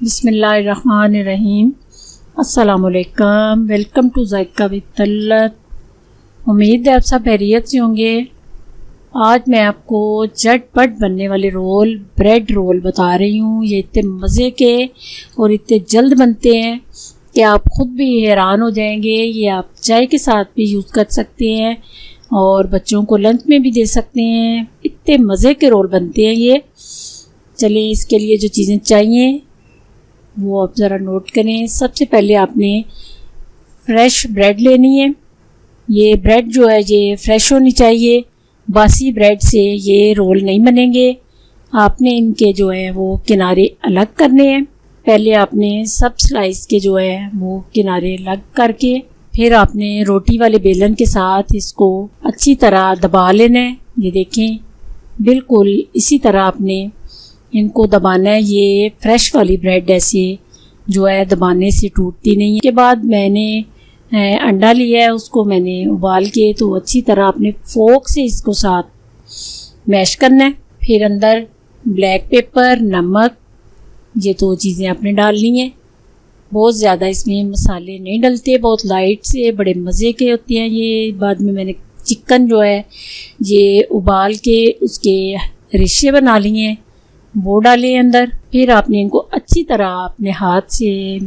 बिस्मिल्लाहिर्रहमानिर्रहीम। अस्सलामुअलैकुम। Welcome to Zaika with Talat. उम्मीद है आप सब खैरियत से होंगे। आज मैं आपको झटपट बनने वाले रोल, ब्रेड रोल बता रही हूँ। ये इतने मज़े के और इतने जल्द बनते हैं कि आप ख़ुद भी हैरान हो जाएंगे। ये आप चाय के साथ भी यूज़ कर सकते हैं और बच्चों को लंच में भी दे सकते हैं। इतने मज़े के रोल बनते हैं ये। चलिए, इसके लिए जो चीज़ें चाहिए वो आप ज़रा नोट करें। सबसे पहले आपने फ्रेश ब्रेड लेनी है। ये ब्रेड जो है ये फ्रेश होनी चाहिए। बासी ब्रेड से ये रोल नहीं बनेंगे। आपने इनके जो है वो किनारे अलग करने हैं। पहले आपने सब स्लाइस के जो है वो किनारे अलग करके फिर आपने रोटी वाले बेलन के साथ इसको अच्छी तरह दबा लेना है। ये देखें, बिल्कुल इसी तरह आपने इनको दबाना है। ये फ्रेश वाली ब्रेड ऐसे जो है दबाने से टूटती नहीं है। के बाद मैंने अंडा लिया है, उसको मैंने उबाल के तो अच्छी तरह अपने फोक से इसको साथ मैश करना है। फिर अंदर ब्लैक पेपर, नमक, ये दो चीज़ें आपने डालनी है। बहुत ज़्यादा इसमें मसाले नहीं डलते, बहुत लाइट से बड़े मज़े के होते हैं ये। बाद में मैंने चिकन जो है ये उबाल के उसके रिश्ते बना लिए हैं, वो डाले अंदर। फिर आपने इनको अच्छी तरह अपने हाथ से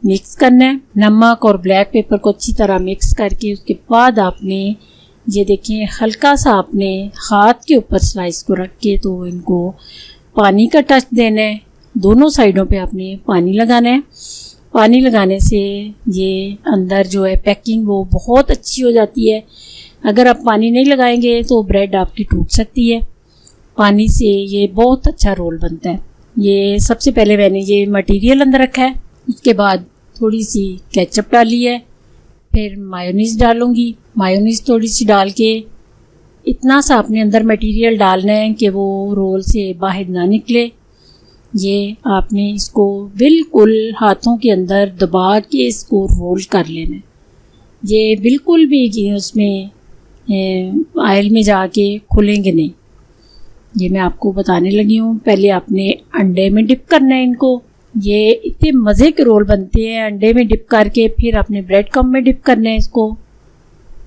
मिक्स करना है। नमक और ब्लैक पेपर को अच्छी तरह मिक्स करके उसके बाद आपने ये देखें हल्का सा अपने हाथ के ऊपर स्लाइस को रख के तो इनको पानी का टच देना है। दोनों साइडों पे आपने पानी लगाना है। पानी लगाने से ये अंदर जो है पैकिंग वो बहुत अच्छी हो जाती है। अगर आप पानी नहीं लगाएंगे तो ब्रेड आपकी टूट सकती है। पानी से ये बहुत अच्छा रोल बनता है। ये सबसे पहले मैंने ये मटेरियल अंदर रखा है। उसके बाद थोड़ी सी केचप डाली है, फिर मायोनीज़ डालूंगी। मायोनीज़ थोड़ी सी डाल के इतना सा अपने अंदर मटेरियल डालना है कि वो रोल से बाहर ना निकले। ये आपने इसको बिल्कुल हाथों के अंदर दबा के इसको रोल कर लेना है। ये बिल्कुल भी उसमें ऑयल में जाके खुलेंगे नहीं। ये मैं आपको बताने लगी हूँ। पहले आपने अंडे में डिप करना है इनको। ये इतने मज़े के रोल बनते हैं अंडे में डिप करके। फिर आपने ब्रेड क्रम्ब में डिप करना है इसको।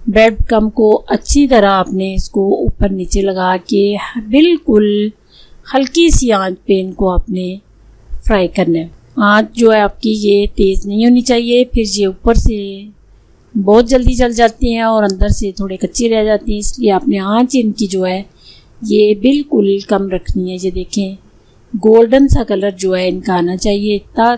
ब्रेड क्रम्ब को अच्छी तरह आपने इसको ऊपर नीचे लगा के बिल्कुल हल्की सी आंच पे इनको आपने फ्राई करना है। आंच जो है आपकी ये तेज़ नहीं होनी चाहिए, फिर ये ऊपर से बहुत जल्दी जल जाती हैं और अंदर से थोड़े कच्चे रह जाती हैं। इसलिए आपने आंच इनकी जो है ये बिल्कुल कम रखनी है। ये देखें, गोल्डन सा कलर जो है इनका आना चाहिए। इतना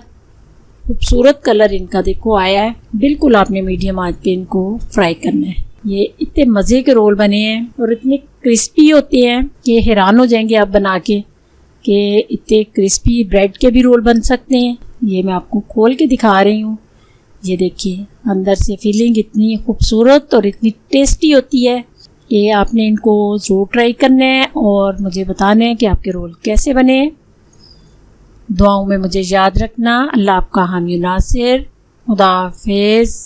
खूबसूरत कलर इनका देखो आया है। बिल्कुल आपने मीडियम आंच पे इनको फ्राई करना है। ये इतने मज़े के रोल बने हैं और इतने क्रिस्पी होते हैं कि हैरान हो जाएंगे आप बना के कि इतने क्रिस्पी ब्रेड के भी रोल बन सकते हैं। ये मैं आपको खोल के दिखा रही हूँ। ये देखिए, अंदर से फीलिंग इतनी खूबसूरत और इतनी टेस्टी होती है कि आपने इनको ज़रूर ट्राई करना है और मुझे बताना है कि आपके रोल कैसे बने। दुआओं में मुझे याद रखना। अल्लाह आपका हामी नासिर। खुदा हाफिज़।